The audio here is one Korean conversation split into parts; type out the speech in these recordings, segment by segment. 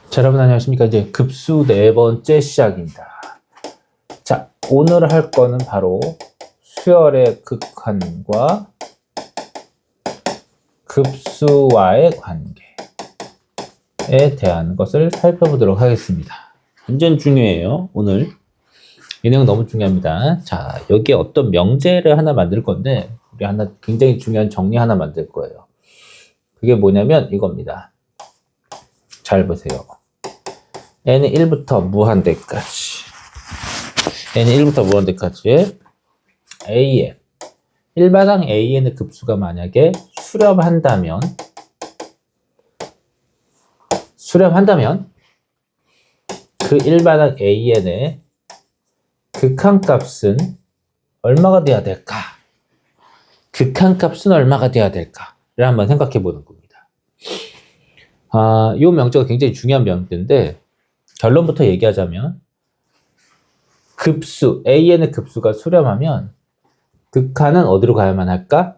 자, 여러분 안녕하십니까. 이제 급수 네 번째 시작입니다. 자, 오늘 할 거는 바로 수열의 극한과 급수와의 관계에 대한 것을 살펴보도록 하겠습니다. 완전 중요해요, 오늘. 이 내용 너무 중요합니다. 자, 여기에 어떤 명제를 하나 만들 건데, 우리 하나 굉장히 중요한 정리 하나 만들 거예요. 그게 뭐냐면 이겁니다. 잘 보세요. n은 1부터 무한대까지 n은 1부터 무한대까지 an 일반항 an의 급수가 만약에 수렴한다면 그 일반항 an의 극한값은 얼마가 돼야 될까? 극한값은 얼마가 돼야 될까를 한번 생각해 보는 겁니다. 이 명제가 굉장히 중요한 명제인데 결론부터 얘기하자면 급수, an의 급수가 수렴하면 극한은 어디로 가야만 할까?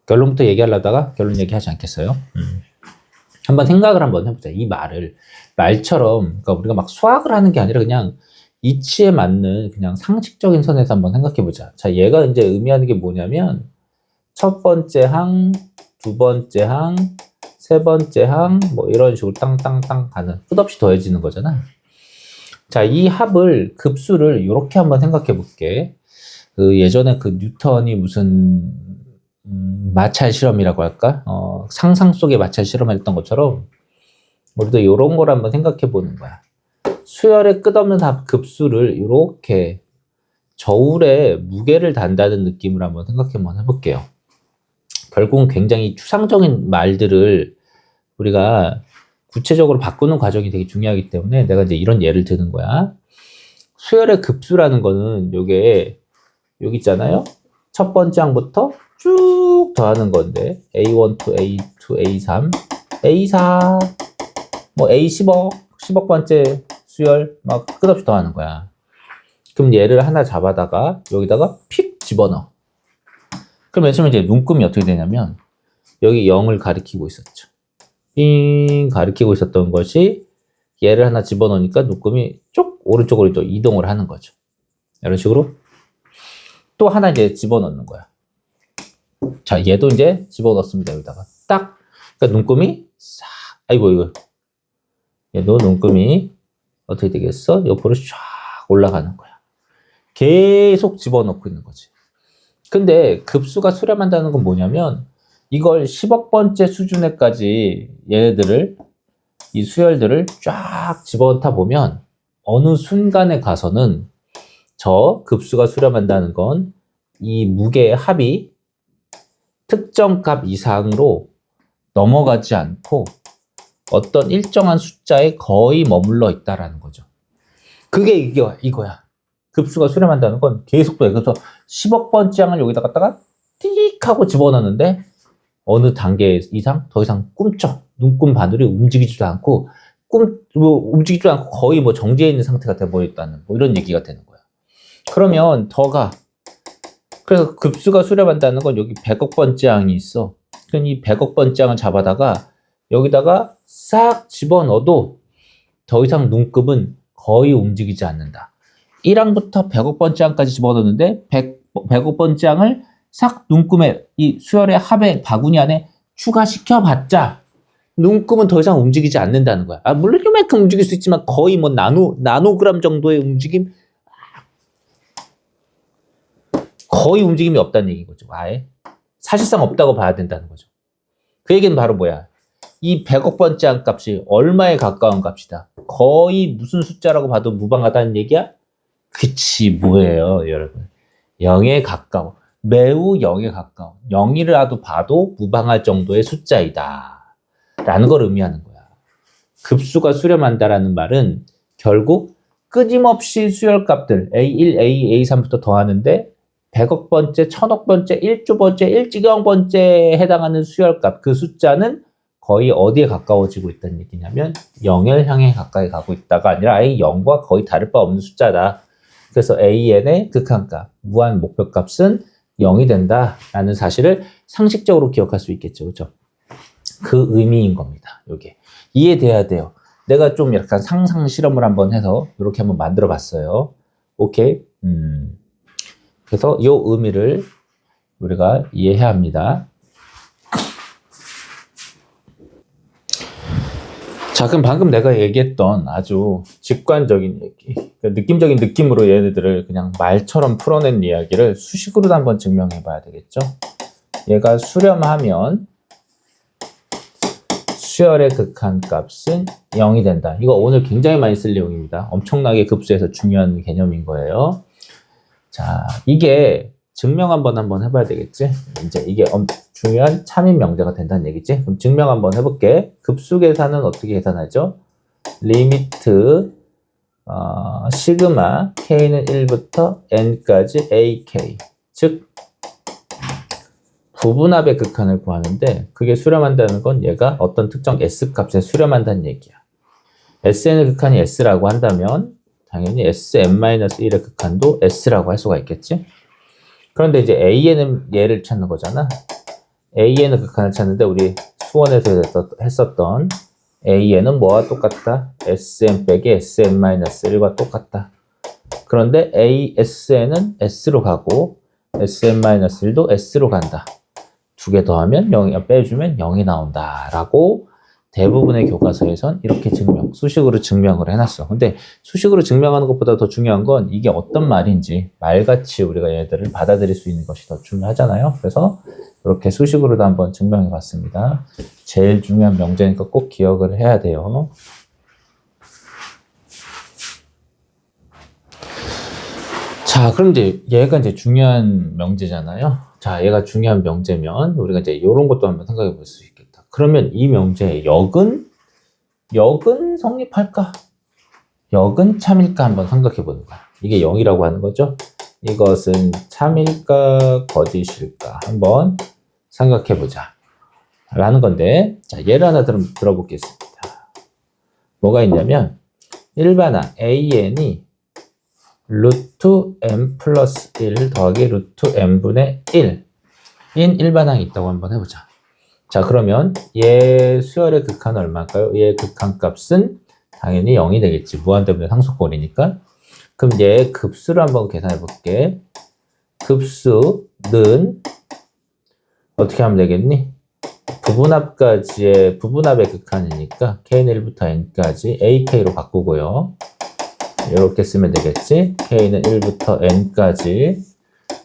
결론부터 얘기하려다가 결론 얘기하지 않겠어요? 한번 생각을 한번 해보자. 이 말처럼, 그러니까 우리가 막 수학을 하는 게 아니라 그냥 이치에 맞는 그냥 상식적인 선에서 한번 생각해보자. 자, 얘가 이제 의미하는 게 뭐냐면 첫 번째 항, 두 번째 항, 세 번째 항, 뭐 이런 식으로 땅땅땅 가는, 끝없이 더해지는 거잖아. 자, 이 합을, 급수를 이렇게 한번 생각해 볼게. 예전에 뉴턴이 무슨, 마찰 실험이라고 할까? 상상 속의 마찰 실험을 했던 것처럼, 우리도 이런 걸 한번 생각해 보는 거야. 수열의 끝없는 합 급수를 이렇게 저울에 무게를 단다는 느낌으로 한번 생각해 한번 해볼게요. 결국은 굉장히 추상적인 말들을 우리가 구체적으로 바꾸는 과정이 되게 중요하기 때문에 내가 이제 이런 예를 드는 거야. 수열의 급수라는 거는 요게 여기 있잖아요. 첫 번째 항부터 쭉 더하는 건데 A1 to A2, A3, A4, 뭐 A10억, 10억 번째 수열 막 끝없이 더하는 거야. 그럼 얘를 하나 잡아다가 여기다가 픽 집어넣어. 그럼 맨 처음에 이제 눈금이 어떻게 되냐면 여기 0을 가리키고 있었죠. 삥 가리키고 있었던 것이 얘를 하나 집어넣으니까 눈금이 쭉 오른쪽으로 이동을 하는 거죠. 이런 식으로 또 하나 이제 집어넣는 거야. 자, 얘도 이제 집어넣습니다. 여기다가 딱. 그러니까 눈금이 싹, 아이고 얘도 눈금이 어떻게 되겠어? 옆으로 쫙 올라가는 거야. 계속 집어넣고 있는 거지. 근데 급수가 수렴한다는 건 뭐냐면 이걸 10억 번째 수준에까지 얘네들을, 이 수열들을 쫙 집어넣다 보면 어느 순간에 가서는 저 급수가 수렴한다는 건 이 무게의 합이 특정 값 이상으로 넘어가지 않고 어떤 일정한 숫자에 거의 머물러 있다라는 거죠. 그게 이거야. 급수가 수렴한다는 건 계속 돼. 그래서 10억 번째 항을 여기다 갖다가 띡 하고 집어넣는데 어느 단계 이상 더 이상 눈금 바늘이 움직이지도 않고 움직이지도 않고 거의 뭐 정지해 있는 상태가 돼버렸다는 뭐 이런 얘기가 되는 거야. 그러면 그래서 급수가 수렴한다는 건 여기 100억 번째 항이 있어. 그럼 이 100억 번째 항을 잡아다가 여기다가 싹 집어넣어도 더 이상 눈금은 거의 움직이지 않는다. 1항부터 100억 번째 항까지 집어넣는데 100억 번째 항을 싹 눈금에 이 수열의 합의 바구니 안에 추가시켜봤자 눈금은 더 이상 움직이지 않는다는 거야. 물론 이만큼 움직일 수 있지만 거의 뭐 나노그램 정도의 움직임, 거의 움직임이 없다는 얘기인 거죠. 아예 사실상 없다고 봐야 된다는 거죠. 그 얘기는 바로 뭐야? 이 100억 번째 항 값이 얼마에 가까운 값이다. 거의 무슨 숫자라고 봐도 무방하다는 얘기야? 그치, 뭐예요, 여러분? 0에 가까워. 매우 0에 가까워. 0이라도 봐도 무방할 정도의 숫자이다. 라는 걸 의미하는 거야. 급수가 수렴한다라는 말은 결국 끊임없이 수열값들 A1, A2, A3부터 더하는데 100억 번째, 1000억 번째, 1조 번째, 1지경 번째에 해당하는 수열값, 그 숫자는 거의 어디에 가까워지고 있다는 얘기냐면 0을 향해 가까이 가고 있다가 아니라 아예 0과 거의 다를 바 없는 숫자다. 그래서 AN의 극한값, 무한 목표값은 0이 된다라는 사실을 상식적으로 기억할 수 있겠죠. 그렇죠? 그 의미인 겁니다. 요게. 이해돼야 돼요. 내가 좀 약간 상상 실험을 한번 해서 이렇게 한번 만들어 봤어요. 오케이? 그래서 이 의미를 우리가 이해해야 합니다. 자, 그럼 방금 내가 얘기했던 아주 직관적인 얘기, 그러니까 느낌적인 느낌으로 얘네들을 그냥 말처럼 풀어낸 이야기를 수식으로도 한번 증명해 봐야 되겠죠? 얘가 수렴하면 수열의 극한값은 0이 된다. 이거 오늘 굉장히 많이 쓸 내용입니다. 엄청나게 급수에서 중요한 개념인 거예요. 자, 이게 증명 한번 해봐야 되겠지? 이제 이게 중요한 참인 명제가 된다는 얘기지? 그럼 증명 한번 해볼게. 급수 계산은 어떻게 계산하죠? 리미트 시그마 k는 1부터 n까지 ak, 즉 부분합의 극한을 구하는데 그게 수렴한다는 건 얘가 어떤 특정 s 값에 수렴한다는 얘기야. sn의 극한이 s라고 한다면 당연히 sn-1의 극한도 s라고 할 수가 있겠지? 그런데 이제 an은 얘를 찾는 거잖아. an의 극한을 찾는데 우리 수원에서 했었던 an은 뭐와 똑같다? sn 빼기 sn-1과 똑같다. 그런데 sn은 s로 가고 sn-1도 s로 간다. 두 개 더하면 0이 빼주면 0이 나온다 라고 대부분의 교과서에선 이렇게 수식으로 증명을 해놨어. 근데 수식으로 증명하는 것보다 더 중요한 건 이게 어떤 말인지 말같이 우리가 얘들을 받아들일 수 있는 것이 더 중요하잖아요. 그래서 이렇게 수식으로도 한번 증명해 봤습니다. 제일 중요한 명제니까 꼭 기억을 해야 돼요. 자, 그럼 이제 얘가 이제 중요한 명제잖아요. 자, 얘가 중요한 명제면 우리가 이제 이런 것도 한번 생각해 볼 수 있겠다. 그러면 이 명제의 역은 성립할까? 역은 참일까 한번 생각해 보는 거야. 이게 0이라고 하는 거죠. 이것은 참일까 거짓일까 한번 생각해 보자 라는 건데, 자, 예를 하나 들어보겠습니다. 뭐가 있냐면 일반항 an이 루트 n 플러스 1 더하기 루트 n분의 1인 일반항이 있다고 한번 해보자. 자, 그러면 얘 수열의 극한은 얼마일까요? 얘 극한값은 당연히 0이 되겠지. 무한대분의 상수꼴이니까. 그럼 얘 급수를 한번 계산해 볼게. 급수는 어떻게 하면 되겠니? 부분합의 극한이니까 k는 1부터 n까지 ak로 바꾸고요. 이렇게 쓰면 되겠지. k는 1부터 n까지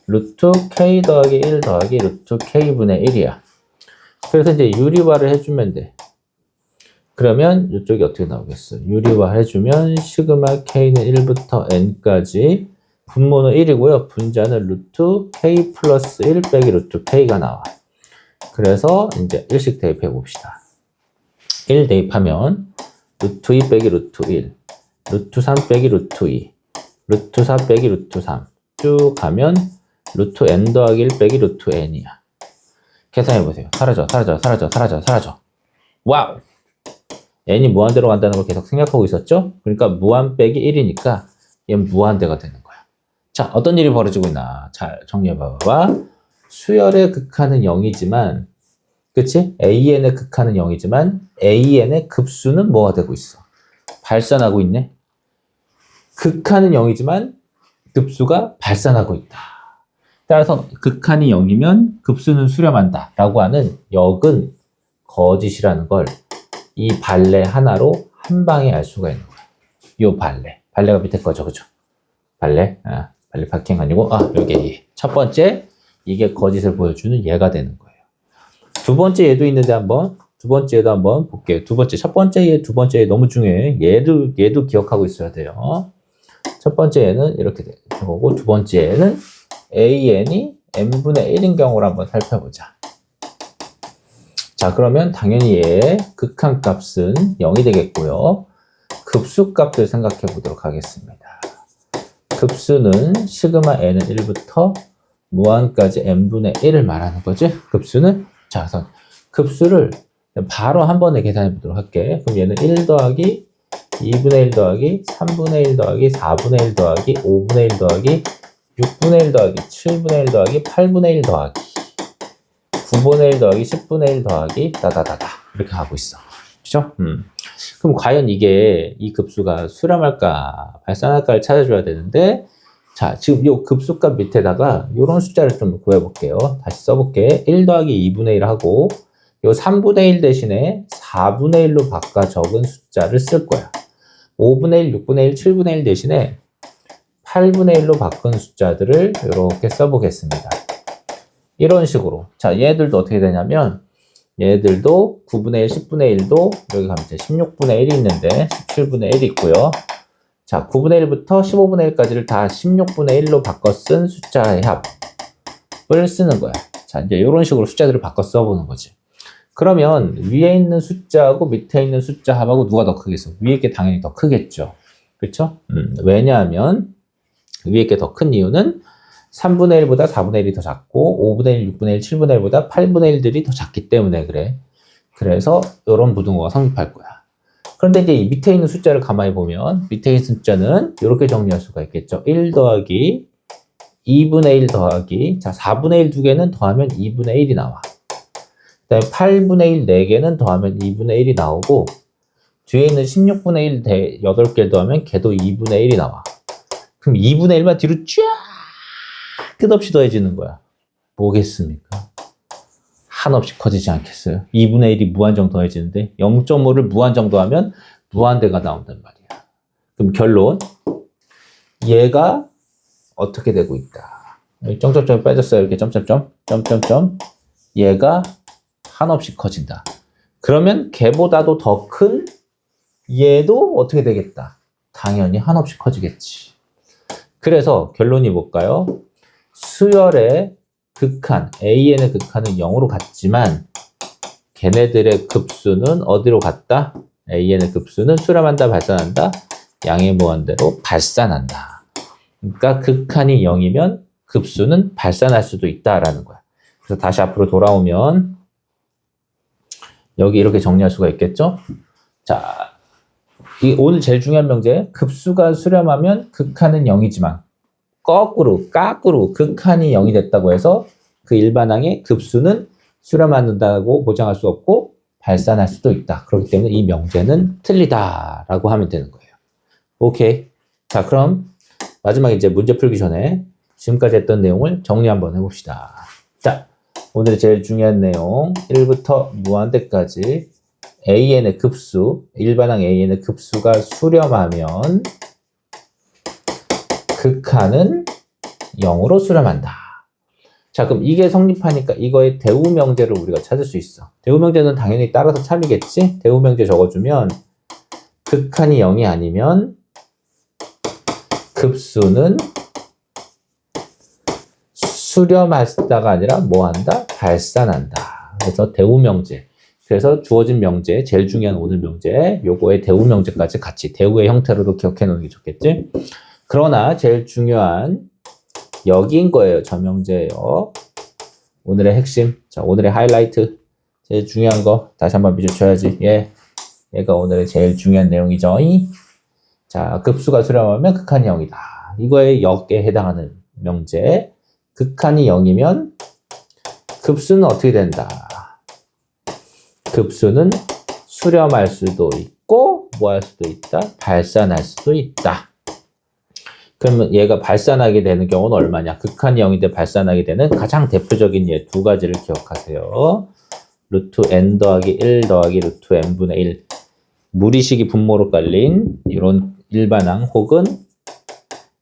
루트 k 더하기 1 더하기 루트 k분의 1이야. 그래서 이제 유리화를 해주면 돼. 그러면 이쪽이 어떻게 나오겠어? 유리화 해주면 시그마 k는 1부터 n까지 분모는 1이고요. 분자는 루트 k 플러스 1 빼기 루트 k가 나와. 그래서 이제 1씩 대입해 봅시다. 1 대입하면 루트 2 빼기 루트 1, 루트 3 빼기 루트 2, 루트 4 빼기 루트 3 쭉 가면 루트 n 더하기 1 빼기 루트 n이야. 계산해보세요. 사라져. 와우! n이 무한대로 간다는 걸 계속 생각하고 있었죠? 그러니까 무한 빼기 1이니까 얘는 무한대가 되는 거야. 자, 어떤 일이 벌어지고 있나? 잘 정리해봐봐. 수열의 극한은 0이지만, 그치? an의 극한은 0이지만 an의 급수는 뭐가 되고 있어? 발산하고 있네? 극한은 0이지만 급수가 발산하고 있다. 따라서 극한이 0이면 급수는 수렴한다 라고 하는 역은 거짓이라는 걸 이 발레 하나로 한 방에 알 수가 있는 거야. 요 발레가 밑에 거죠, 그죠? 발레 파킹 아니고 여기 첫 번째 이게 거짓을 보여주는 얘가 되는 거예요. 두 번째 얘도 있는데 두 번째 얘도 한번 볼게요. 첫 번째 얘, 두 번째 얘 너무 중요해. 얘도 기억하고 있어야 돼요. 첫 번째 얘는 이렇게 되는 거고, 두 번째 얘는 an이 n분의 1인 경우를 한번 살펴보자. 자, 그러면 당연히 얘의 극한값은 0이 되겠고요. 급수값을 생각해 보도록 하겠습니다. 급수는 시그마 n은 1부터 무한까지 n분의 1을 말하는 거지. 급수는, 자, 그래서 급수를 바로 한 번에 계산해 보도록 할게. 그럼 얘는 1 더하기 2분의 1 더하기 3분의 1 더하기 4분의 1 더하기 5분의 1 더하기 6분의 1 더하기 7분의 1 더하기 8분의 1 더하기 9분의 1 더하기 10분의 1 더하기 다다다다 이렇게 하고 있어. 그죠? 그럼 과연 이 급수가 수렴할까, 발산할까를 찾아줘야 되는데, 자, 지금 요 급수값 밑에다가 요런 숫자를 좀 구해볼게요. 다시 써볼게. 1 더하기 2분의 1 하고, 요 3분의 1 대신에 4분의 1로 바꿔 적은 숫자를 쓸 거야. 5분의 1, 6분의 1, 7분의 1 대신에 8분의 1로 바꾼 숫자들을 이렇게 써보겠습니다. 이런 식으로. 자, 얘들도 어떻게 되냐면, 얘들도 9분의 1, 10분의 1도 여기 가면 이제 16분의 1이 있는데 17분의 1이 있고요. 자, 9분의 1부터 15분의 1까지를 다 16분의 1로 바꿔 쓴 숫자의 합을 쓰는 거야. 자, 이제 이런 식으로 숫자들을 바꿔 써보는 거지. 그러면 위에 있는 숫자하고 밑에 있는 숫자 합하고 누가 더 크겠어? 위에 게 당연히 더 크겠죠. 그렇죠? 왜냐하면 위에 게 더 큰 이유는 3분의 1보다 4분의 1이 더 작고 5분의 1, 6분의 1, 7분의 1보다 8분의 1들이 더 작기 때문에 그래. 그래서 이런 무등호가 성립할 거야. 그런데 이제 이 밑에 있는 숫자를 가만히 보면 밑에 있는 숫자는 이렇게 정리할 수가 있겠죠. 1 더하기 2분의 1 더하기 자 4분의 1 두 개는 더하면 2분의 1이 나와. 그 다음에 8분의 1 4개는 더하면 2분의 1이 나오고 뒤에 있는 16분의 1 8개를 더하면 걔도 2분의 1이 나와. 그럼 2분의 1만 뒤로 쫙 끝없이 더해지는 거야. 뭐겠습니까? 한없이 커지지 않겠어요? 2분의 1이 무한정 더해지는데 0.5를 무한정 더하면 무한대가 나온단 말이야. 그럼 결론 얘가 어떻게 되고 있다. 점점점이 빠졌어요. 이렇게 점점점 점점점 얘가 한없이 커진다. 그러면 걔보다도 더 큰 얘도 어떻게 되겠다. 당연히 한없이 커지겠지. 그래서 결론이 뭘까요? 수열의 극한, AN의 극한은 0으로 같지만 걔네들의 급수는 어디로 갔다? AN의 급수는 수렴한다, 발산한다? 양의 무한대로 발산한다. 그러니까 극한이 0이면 급수는 발산할 수도 있다라는 거야. 그래서 다시 앞으로 돌아오면 여기 이렇게 정리할 수가 있겠죠? 자, 오늘 제일 중요한 명제, 급수가 수렴하면 극한은 0이지만 거꾸로 극한이 0이 됐다고 해서 그 일반항의 급수는 수렴한다고 보장할 수 없고 발산할 수도 있다. 그렇기 때문에 이 명제는 틀리다라고 하면 되는 거예요. 오케이. 자, 그럼 마지막에 이제 문제 풀기 전에 지금까지 했던 내용을 정리 한번 해봅시다. 자, 오늘 제일 중요한 내용 1부터 무한대까지 AN의 급수, 일반항 AN의 급수가 수렴하면 극한은 0으로 수렴한다. 자, 그럼 이게 성립하니까 이거의 대우명제를 우리가 찾을 수 있어. 대우명제는 당연히 따라서 참이겠지? 대우명제 적어주면 극한이 0이 아니면 급수는 수렴하다가 아니라 뭐한다? 발산한다. 그래서 대우명제. 그래서 주어진 명제, 제일 중요한 오늘 명제, 요거의 대우명제까지 같이 대우의 형태로도 기억해 놓는 게 좋겠지? 그러나 제일 중요한 여기인 거예요. 저 명제예요. 오늘의 핵심, 자 오늘의 하이라이트, 제일 중요한 거 다시 한번 비춰줘야지. 얘가 오늘의 제일 중요한 내용이죠. 자, 급수가 수렴하면 극한이 0이다. 이거의 역에 해당하는 명제. 극한이 0이면 급수는 어떻게 된다? 급수는 수렴할 수도 있고 뭐 할 수도 있다? 발산할 수도 있다. 그러면 얘가 발산하게 되는 경우는 얼마냐? 극한이 0인데 발산하게 되는 가장 대표적인 예 두 가지를 기억하세요. 루트 n 더하기 1 더하기 루트 n분의 1. 무리식이 분모로 깔린 이런 일반항 혹은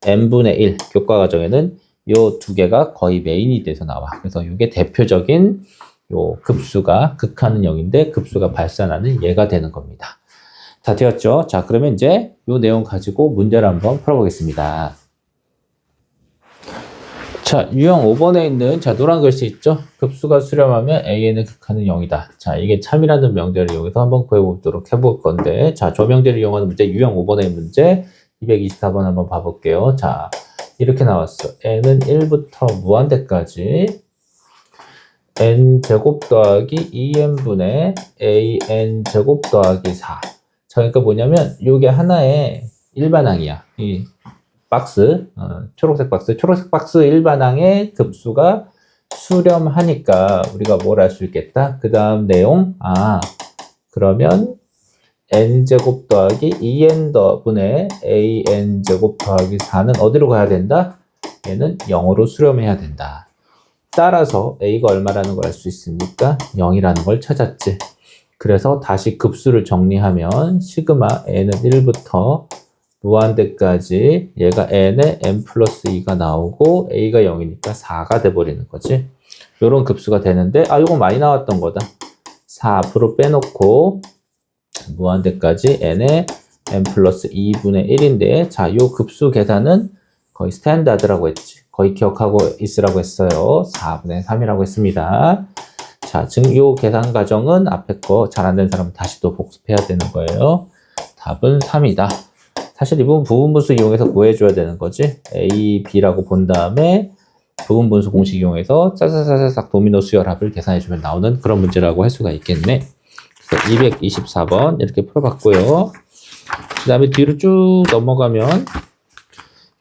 n분의 1 교과 과정에는 요 두 개가 거의 메인이 돼서 나와. 그래서 이게 대표적인 요 급수가 극한은 0인데 급수가 발산하는 얘가 되는 겁니다. 다 되었죠? 자, 그러면 이제 요 내용 가지고 문제를 한번 풀어보겠습니다. 자, 유형 5번에 있는 자 노란 글씨 있죠? 급수가 수렴하면 AN의 극한은 0이다. 자, 이게 참이라는 명제를 이용해서 한번 구해보도록 해볼 건데, 자, 저 명제를 이용하는 문제 유형 5번의 문제 224번 한번 봐볼게요. 자, 이렇게 나왔어. n은 1부터 무한대까지 n제곱 더하기 2n분의 an제곱 더하기 4. 자, 그러니까 뭐냐면 이게 하나의 일반항이야. 이 박스, 초록색 박스 일반항의 급수가 수렴하니까 우리가 뭘 알 수 있겠다? 그 다음 내용, 그러면 n제곱 더하기 2n 더분의 an제곱 더하기 4는 어디로 가야 된다? 얘는 0으로 수렴해야 된다. 따라서 a가 얼마라는 걸 알 수 있으니까 0이라는 걸 찾았지. 그래서 다시 급수를 정리하면 시그마 n은 1부터 무한대까지 얘가 n에 n 플러스 2가 나오고 a가 0이니까 4가 돼버리는 거지. 요런 급수가 되는데 요거 많이 나왔던 거다. 4 앞으로 빼놓고 무한대까지 n에 n 플러스 2분의 1인데 자, 요 급수 계산은 거의 스탠다드라고 했지. 거의 기억하고 있으라고 했어요. 4분의 3이라고 했습니다. 자, 지금 요 계산 과정은 앞에 거 잘 안 된 사람은 다시 또 복습해야 되는 거예요. 답은 3이다. 사실 이 부분 부분분수 이용해서 구해줘야 되는 거지. A, B라고 본 다음에 부분분수 공식 이용해서 싹싹싹싹 도미노 수열합을 계산해주면 나오는 그런 문제라고 할 수가 있겠네. 그래서 224번 이렇게 풀어봤고요. 그 다음에 뒤로 쭉 넘어가면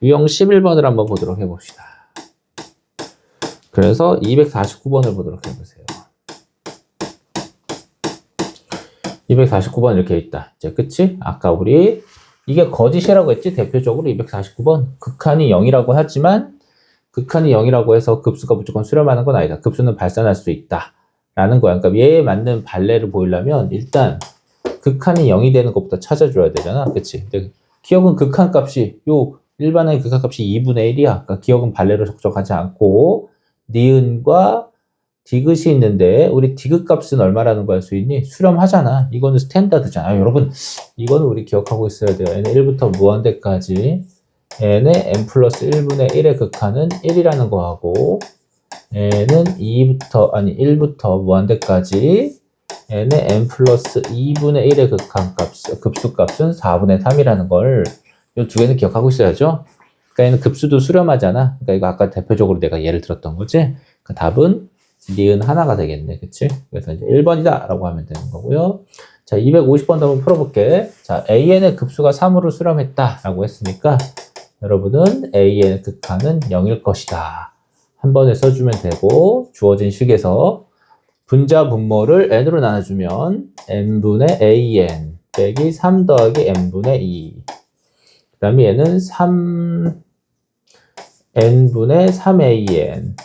유형 11번을 한번 보도록 해봅시다. 그래서 249번을 보도록 해보세요. 249번 이렇게 있다. 이제 그치? 아까 우리 이게 거짓이라고 했지? 대표적으로 249번 극한이 0이라고 하지만 극한이 0이라고 해서 급수가 무조건 수렴하는 건 아니다. 급수는 발산할 수 있다 라는 거야. 그러니까 얘에 맞는 발레를 보이려면 일단 극한이 0이 되는 것부터 찾아줘야 되잖아. 그치? 기억은 극한값이 요 일반의 극한값이 2분의 1이야. 그러니까 기억은 발레로 적적하지 않고 니은과 디귿이 있는데 우리 디귿 값은 얼마라는 거 알 수 있니? 수렴하잖아. 이거는 스탠다드잖아. 여러분 이거는 우리 기억하고 있어야 돼요. n의 1부터 무한대까지 n의 n 플러스 1분의 1의 극한은 1이라는 거하고 n은 1부터 무한대까지 n의 n 플러스 2분의 1의 급수값은 4분의 3이라는 걸 이 두 개는 기억하고 있어야죠. 그러니까 얘는 급수도 수렴하잖아. 그러니까 이거 아까 대표적으로 내가 예를 들었던 거지. 그 답은 니은 하나가 되겠네. 그치? 그래서 이제 1번이다 라고 하면 되는 거고요. 자, 250번도 한번 풀어볼게. 자, an의 급수가 3으로 수렴했다 라고 했으니까 여러분은 an의 극한은 0일 것이다. 한 번에 써주면 되고 주어진 식에서 분자 분모를 n으로 나눠주면 n분의 an 빼기 3 더하기 n분의 2. 그 다음에 얘는 n분의 3an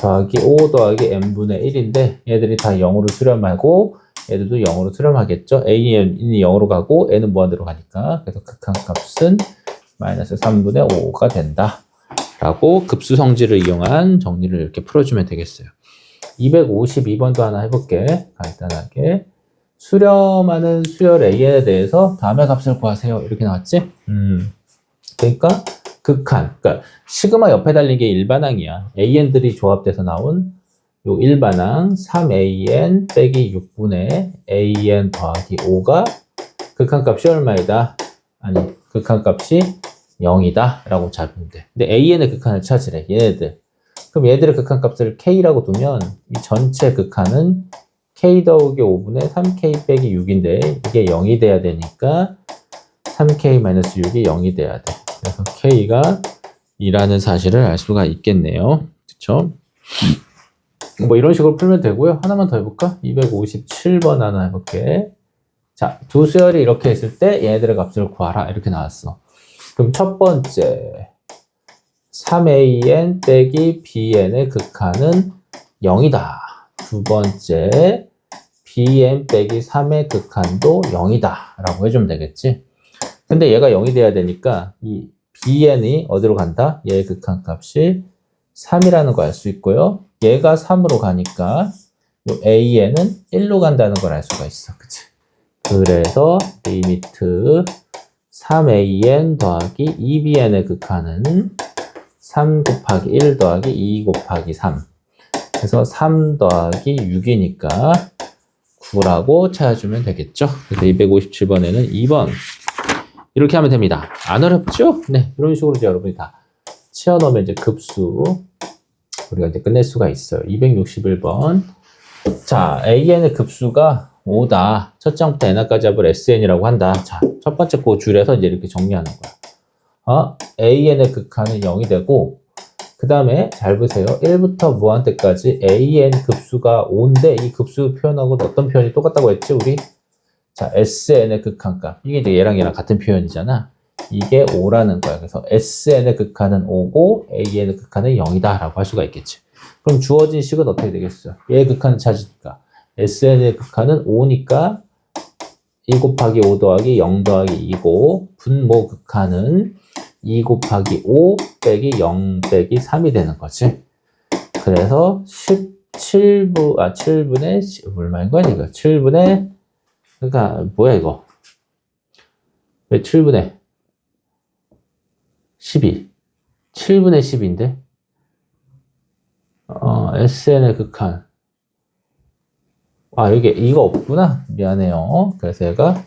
더하기 5 더하기 n분의 1인데 얘들이 다 0으로 수렴하고 얘들도 0으로 수렴하겠죠. an이 0으로 가고 n은 무한대로 가니까 그래서 극한값은 마이너스 3분의 5가 된다 라고 급수 성질을 이용한 정리를 이렇게 풀어주면 되겠어요. 252번도 하나 해볼게. 간단하게 수렴하는 수열 an에 대해서 다음의 값을 구하세요 이렇게 나왔지. 그러니까 극한, 그러니까 시그마 옆에 달린 게 일반항이야. an들이 조합돼서 나온 요 일반항 3an 빼기 6분의 an 더하기 5가 극한값이 얼마이다? 아니, 극한값이 0이다 라고 잡으면 돼. 근데 an의 극한을 찾으래, 얘네들. 그럼 얘들의 극한값을 k라고 두면 이 전체 극한은 k 더하기 5분의 3k 빼기 6인데 이게 0이 돼야 되니까 3k-6이 0이 돼야 돼. 그래서 k가 2라는 사실을 알 수가 있겠네요. 그쵸? 뭐 이런 식으로 풀면 되고요. 하나만 더 해볼까? 257번 하나 해볼게. 자, 두 수열이 이렇게 있을 때 얘네들의 값을 구하라 이렇게 나왔어. 그럼 첫 번째 3an 빼기 bn의 극한은 0이다. 두 번째 bn 빼기 3의 극한도 0이다 라고 해주면 되겠지. 근데 얘가 0이 돼야 되니까 이 bn이 어디로 간다? 얘의 극한값이 3이라는 거 알 수 있고요. 얘가 3으로 가니까 요 an은 1로 간다는 걸 알 수가 있어. 그치? 그래서 리미트 3an 더하기 2bn의 극한은 3 곱하기 1 더하기 2 곱하기 3. 그래서 3 더하기 6이니까 9라고 찾아주면 되겠죠. 그래서 257번에는 2번. 이렇게 하면 됩니다. 안 어렵죠? 네. 이런 식으로 이제 여러분이 다 채워넣으면 이제 급수 우리가 이제 끝낼 수가 있어요. 261번. 자, an의 급수가 5다. 첫 장부터 n까지 합을 sn이라고 한다. 자, 첫 번째 거 줄여서 이제 이렇게 정리하는 거야. an의 극한은 0이 되고, 그 다음에 잘 보세요. 1부터 무한대까지 an 급수가 5인데 이 급수 표현하고 어떤 표현이 똑같다고 했지, 우리? 자, SN의 극한값. 이게 이제 얘랑 같은 표현이잖아. 이게 5라는 거야. 그래서 SN의 극한은 5고 AN의 극한은 0이다 라고 할 수가 있겠지. 그럼 주어진 식은 어떻게 되겠어? 얘의 극한을 찾으니까 SN의 극한은 5니까 2 곱하기 5 더하기 0 더하기 2고 분모 극한은 2 곱하기 5 빼기 0 빼기 3이 되는 거지. 그래서 7분의 얼마인 거야 이거? 7분의 그러니까 뭐야 이거? 왜 7분의 12 7분의 10인데 SN의 극한 여기 이거 없구나. 미안해요. 그래서 얘가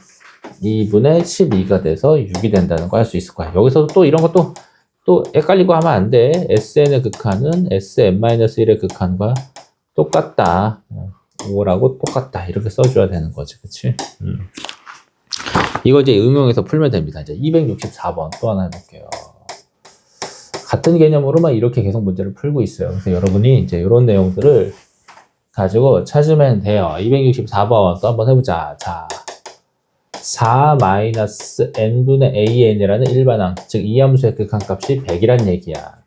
2분의 12가 돼서 6이 된다는 거 알 수 있을 거야. 여기서 또 이런 것도 또 헷갈리고 하면 안 돼. SN의 극한은 SM-1의 극한과 똑같다. 5라고 똑같다. 이렇게 써줘야 되는 거지. 그치? 이거 이제 응용해서 풀면 됩니다. 이제 264번 또 하나 해볼게요. 같은 개념으로만 이렇게 계속 문제를 풀고 있어요. 그래서 여러분이 이제 이런 내용들을 가지고 찾으면 돼요. 264번 또 한번 해보자. 자, 4-n분의 an이라는 일반항, 즉 이 함수의 극한값이 100이란 얘기야.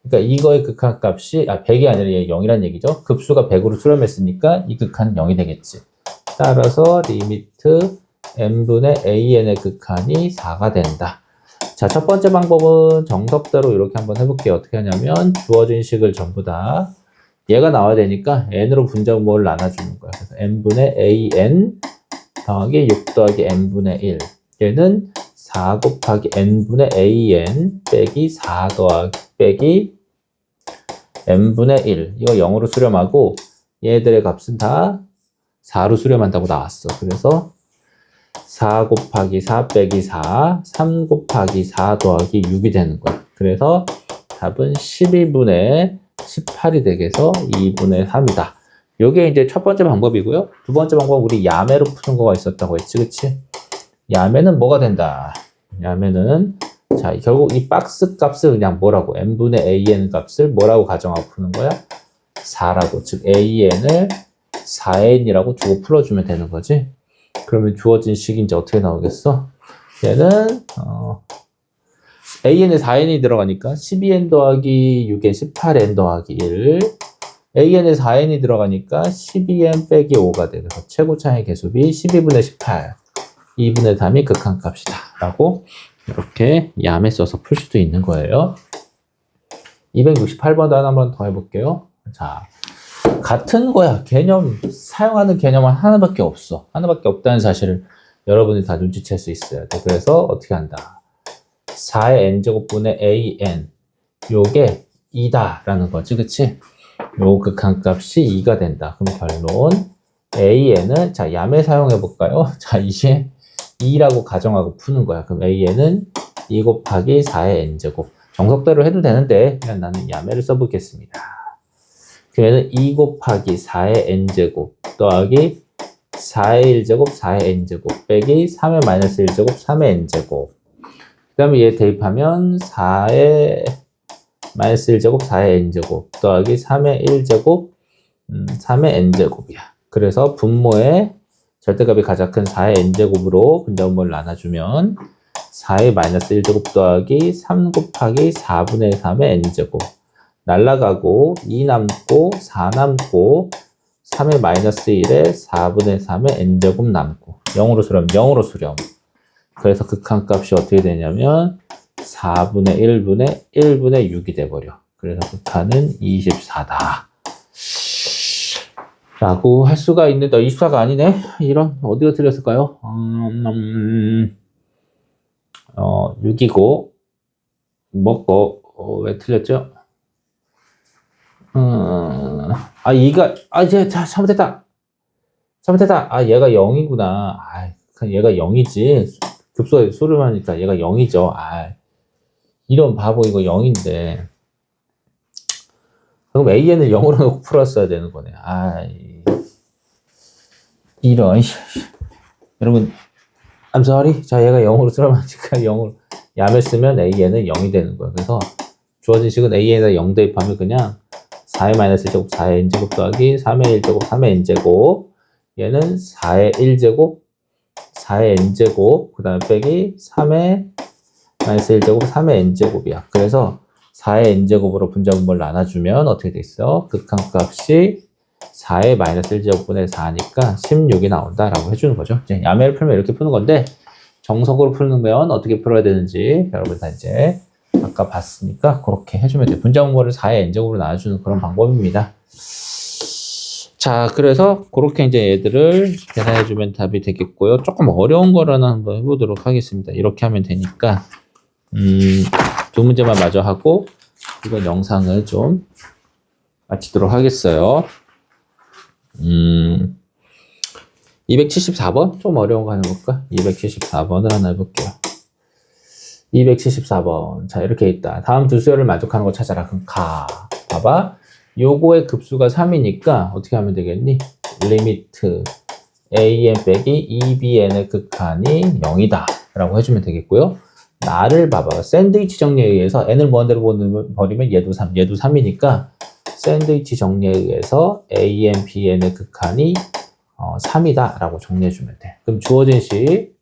그러니까 이거의 극한값이 100이 아니라 0이란 얘기죠. 급수가 100으로 수렴했으니까 이 극한은 0이 되겠지. 따라서 리미트 n분의 an의 극한이 4가 된다. 자, 첫 번째 방법은 정석대로 이렇게 한번 해볼게요. 어떻게 하냐면 주어진 식을 전부 다 얘가 나와야 되니까 n으로 분자분모를 나눠주는 거야. 그래서 n분의 an 더하기 6 더하기 n분의 1. 얘는 4 곱하기 n분의 an 빼기 4 더하기 빼기 n분의 1. 이거 0으로 수렴하고 얘들의 값은 다 4로 수렴한다고 나왔어. 그래서 4 곱하기 4 빼기 4, 3 곱하기 4 더하기 6이 되는 거야. 그래서 답은 12분의 18이 되겠어 2분의 3이다. 요게 이제 첫 번째 방법이고요. 두 번째 방법은 우리 야매로 푸는 거가 있었다고 했지, 그치? 야매는 뭐가 된다? 야매는, 자, 결국 이 박스 값을 그냥 뭐라고? n분의 an 값을 뭐라고 가정하고 푸는 거야? 4라고. 즉, an을 4n이라고 주고 풀어주면 되는 거지. 그러면 주어진 식이 이제 어떻게 나오겠어? 얘는, an에 4n이 들어가니까 12n 더하기 6n 18n 더하기 1. an에 4n이 들어가니까 12n 빼기 5가 돼. 그래서 최고차의 계수비 12분의 18. 2분의 3이 극한값이다. 라고 이렇게 얌에 써서 풀 수도 있는 거예요. 268번도 한번 더 해볼게요. 자, 같은 거야. 개념, 사용하는 개념은 하나밖에 없어. 하나밖에 없다는 사실을 여러분이 다 눈치챌 수 있어야 돼. 그래서 어떻게 한다? 4의 n제곱분의 an. 요게 2다. 라는 거지. 그치? 요 극한값이 2가 된다. 그럼 결론. an은, 자, 얌에 사용해볼까요? 자, 이게 2라고 가정하고 푸는 거야. 그럼 an은 2 곱하기 4의 n제곱. 정석대로 해도 되는데, 그냥 나는 얌에를 써보겠습니다. 그러면 2 곱하기 4의 n제곱 더하기 4의 1제곱 4의 n제곱 빼기 3의 마이너스 1제곱 3의 n제곱. 그 다음에 얘 대입하면 4의 마이너스 1제곱 4의 n제곱 더하기 3의 1제곱 3의 n제곱이야. 그래서 분모의 절대값이 가장 큰 4의 n제곱으로 분자분모를 나눠주면 4의 마이너스 1제곱 더하기 3 곱하기 4분의 3의 n제곱 날라가고 2 남고 4 남고 3의 마이너스 1에 4분의 3의 n제곱 남고 0으로 수렴, 0으로 수렴. 그래서 극한값이 어떻게 되냐면 4분의 1분의 1분의 6이 돼버려. 그래서 극한은 24다. 라고 할 수가 있는데 24가 아니네? 이런 어디가 틀렸을까요? 6이고 먹고 왜 틀렸죠? 이제 잘못했다. 얘가 0이구나. 얘가 0이지. 급소에 수렴하니까 얘가 0이죠. 이런 바보 이거 0인데. 그럼 AN을 0으로 놓고 풀었어야 되는 거네. 이런. 여러분, I'm sorry. 자, 얘가 0으로 수렴하니까 0으로. 얌을 쓰면 AN은 0이 되는 거야. 그래서 주어진 식은 AN에다 0 대입하면 그냥 4의 마이너스 1제곱 4의 n제곱 더하기 3의 1제곱 3의 n제곱 얘는 4의 1제곱 4의 n제곱, 그 다음에 빼기 3의 마이너스 1제곱, 3의 n제곱이야. 그래서 4의 n제곱으로 분자분모를 나눠주면 어떻게 돼 있어? 극한값이 4의 마이너스 1제곱분의 4니까 16이 나온다라고 해주는 거죠. 이제 야매를 풀면 이렇게 푸는 건데, 정석으로 풀면 어떻게 풀어야 되는지 여러분 다 이제 아까 봤으니까 그렇게 해주면 돼. 분자분모를 4의 n제곱으로 나눠주는 그런 방법입니다. 자, 그래서 그렇게 이제 얘들을 계산해주면 답이 되겠고요. 조금 어려운 거라는 한번 해보도록 하겠습니다. 이렇게 하면 되니까 두 문제만 마저 하고 이건 영상을 좀 마치도록 하겠어요. 274번? 좀 어려운 거 하나 해볼까? 274번을 하나 해볼게요. 274번. 자, 이렇게 있다. 다음 두 수열을 만족하는 거 찾아라. 그럼 봐봐. 요거의 급수가 3이니까 어떻게 하면 되겠니? 리미트 an 빼기 2bn의 극한이 0이다 라고 해주면 되겠고요. 나를 봐봐. 샌드위치 정리에 의해서 n을 무한대로 버리면 얘도 3, 얘도 3이니까 샌드위치 정리에 의해서 an, bn의 극한이 3이다 라고 정리해주면 돼. 그럼 주어진 식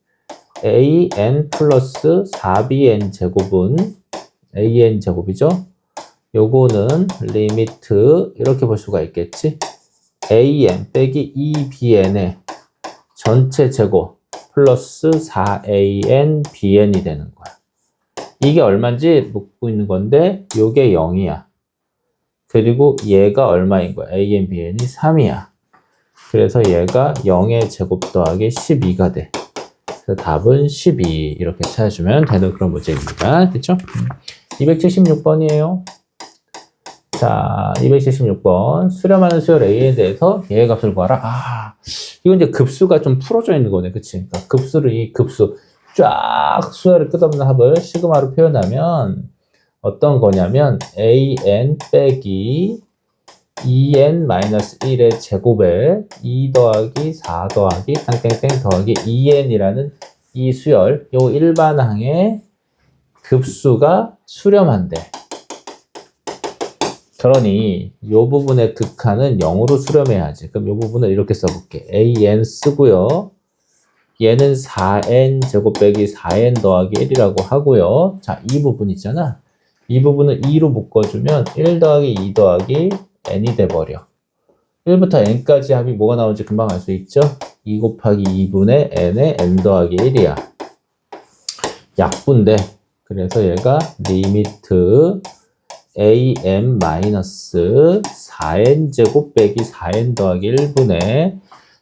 an 플러스 4bn 제곱은 an 제곱이죠. 요거는 리미트 이렇게 볼 수가 있겠지. an 빼기 2bn의 전체 제곱 플러스 4an bn이 되는 거야. 이게 얼마인지 묻고 있는 건데 요게 0이야. 그리고 얘가 얼마인 거야? an bn이 3이야. 그래서 얘가 0의 제곱 더하기 12가 돼. 그래서 답은 12 이렇게 찾아주면 되는 그런 문제입니다. 됐죠? 276번이에요. 자, 276번. 수렴하는 수열 A에 대해서 얘의 값을 구하라. 이건 이제 급수가 좀 풀어져 있는 거네. 그치? 그러니까 급수를, 이 급수, 쫙 수열을 끝없는 합을 시그마로 표현하면 어떤 거냐면, AN 빼기 2n-1의 제곱에 2 더하기 4 더하기 땡땡땡 더하기 2n이라는 이 수열, 요 일반항의 급수가 수렴한대. 그러니 이 부분의 극한은 0으로 수렴해야지. 그럼 이 부분을 이렇게 써볼게. an 쓰고요. 얘는 4n 제곱 빼기 4n 더하기 1이라고 하고요. 자, 이 부분 있잖아. 이 부분을 2로 묶어주면 1 더하기 2 더하기 n이 돼버려. 1부터 n까지 합이 뭐가 나오는지 금방 알 수 있죠? 2 곱하기 2분의 n의 n 더하기 1이야. 약분데. 그래서 얘가 리미트 an 마이너스 4n 제곱 빼기 4n 더하기 1분의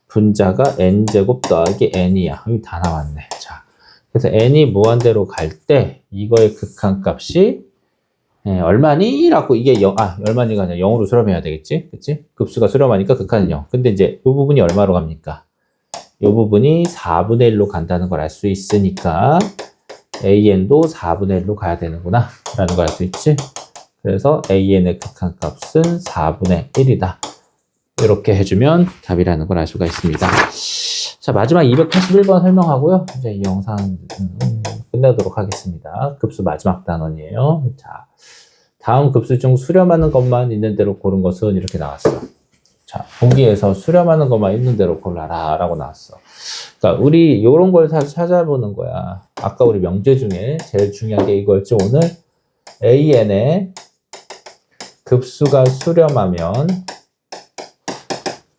분자가 n 제곱 더하기 n이야. 여기 다 나왔네. 자, 그래서 n이 무한대로 갈 때 이거의 극한값이 얼마니? 라고 이게 얼마니가 아니라 0으로 수렴해야 되겠지? 그치? 급수가 수렴하니까 극한은 0. 근데 이제 이 부분이 얼마로 갑니까? 이 부분이 4분의 1로 간다는 걸 알 수 있으니까 an도 4분의 1로 가야 되는구나 라는 걸 알 수 있지? 그래서 an의 극한값은 4분의 1이다. 이렇게 해주면 답이라는 걸 알 수가 있습니다. 자, 마지막 281번 설명하고요. 이제 이 영상 끝내도록 하겠습니다. 급수 마지막 단원이에요. 자, 다음 급수 중 수렴하는 것만 있는 대로 고른 것은 이렇게 나왔어. 자, 보기에서 수렴하는 것만 있는 대로 골라라 라고 나왔어. 그러니까 우리 이런 걸 찾아보는 거야. 아까 우리 명제 중에 제일 중요한 게 이거였지. 오늘 an의 급수가 수렴하면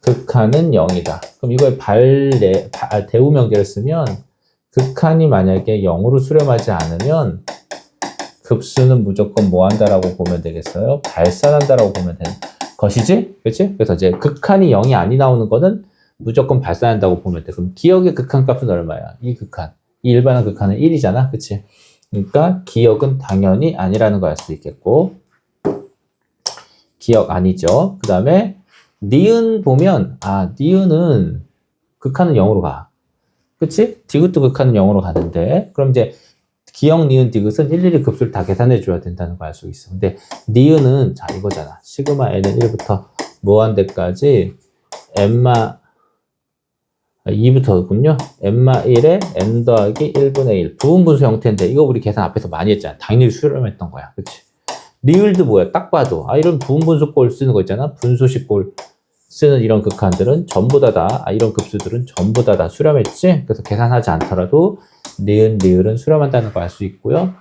극한은 0이다. 그럼 이걸 대우 명제를 쓰면 극한이 만약에 0으로 수렴하지 않으면 급수는 무조건 뭐 한다라고 보면 되겠어요? 발산한다라고 보면 되는 것이지? 그렇지? 그래서 이제 극한이 0이 아니 나오는 거는 무조건 발산한다고 보면 돼. 그럼 기억의 극한값은 얼마야? 이 극한. 이 일반한 극한은 1이잖아. 그치? 그러니까 기억은 당연히 아니라는 걸 알 수 있겠고, 기억 아니죠. 그 다음에 니은 보면 니은은 극한은 0으로 가. 그치? 디귿도 극한은 0으로 가는데, 그럼 이제 기억, 니은, 디귿은 일일이 급수를 다 계산해 줘야 된다는 걸 알 수 있어. 근데 니은은 자 이거잖아. 시그마 n은 1부터 무한대까지 n마 2부터군요. n마 1에 n 더하기 1분의 1 부분분수 형태인데 이거 우리 계산 앞에서 많이 했잖아. 당연히 수렴했던 거야. 그치? 리을도 뭐야? 딱 봐도 이런 부분분수꼴 쓰는 거 있잖아. 분수식꼴 쓰는 이런 극한들은 전부 다 이런 급수들은 전부 다 수렴했지? 그래서 계산하지 않더라도 니은, 리을은 수렴한다는 걸 알 수 있고요.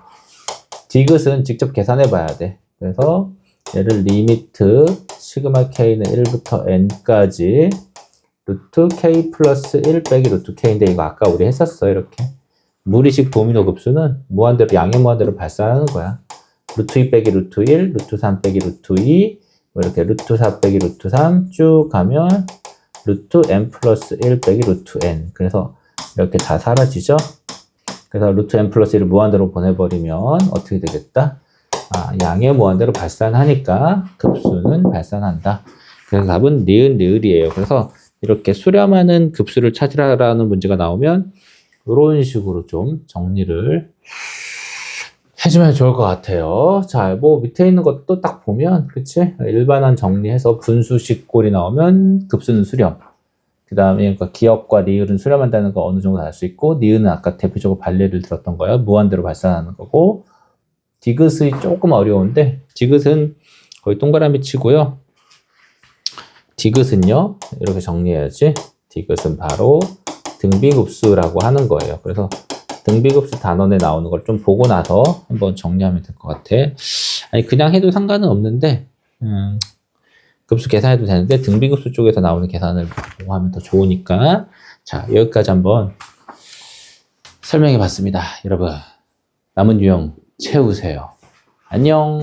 디귿은 직접 계산해 봐야 돼. 그래서 얘를 리미트 시그마 k는 1부터 n까지 루트 k 플러스 1 빼기 루트 k인데 이거 아까 우리 했었어. 이렇게 무리식 도미노 급수는 무한대로 양의 무한대로 발산하는 거야. 루트 2 빼기 루트 1, 루트 3 빼기 루트 2, 뭐 이렇게 루트 4 빼기 루트 3 쭉 가면 루트 n 플러스 1 빼기 루트 n. 그래서 이렇게 다 사라지죠. 그래서 루트 n 플러스 1을 무한대로 보내버리면 어떻게 되겠다? 양의 무한대로 발산하니까 급수는 발산한다. 그래서 답은 니은, 리을이에요. 그래서 이렇게 수렴하는 급수를 찾으라는 문제가 나오면 이런 식으로 좀 정리를 해주면 좋을 것 같아요. 자, 뭐 밑에 있는 것도 딱 보면, 그치? 일반한 정리해서 분수식 꼴이 나오면 급수는 수렴. 그 다음에 그러니까 기역과 리을은 수렴한다는 거 어느 정도 알 수 있고, 니은은 아까 대표적으로 발레를 들었던 거예요. 무한대로 발산하는 거고, 디귿이 조금 어려운데, 디귿은 거의 동그라미 치고요. 디귿은요, 이렇게 정리해야지. 디귿은 바로 등비급수라고 하는 거예요. 그래서 등비급수 단원에 나오는 걸 좀 보고 나서 한번 정리하면 될 것 같아. 아니, 그냥 해도 상관은 없는데, 급수 계산해도 되는데, 등비급수 쪽에서 나오는 계산을 보고 하면 더 좋으니까. 자, 여기까지 한번 설명해 봤습니다. 여러분, 남은 유형 채우세요. 안녕.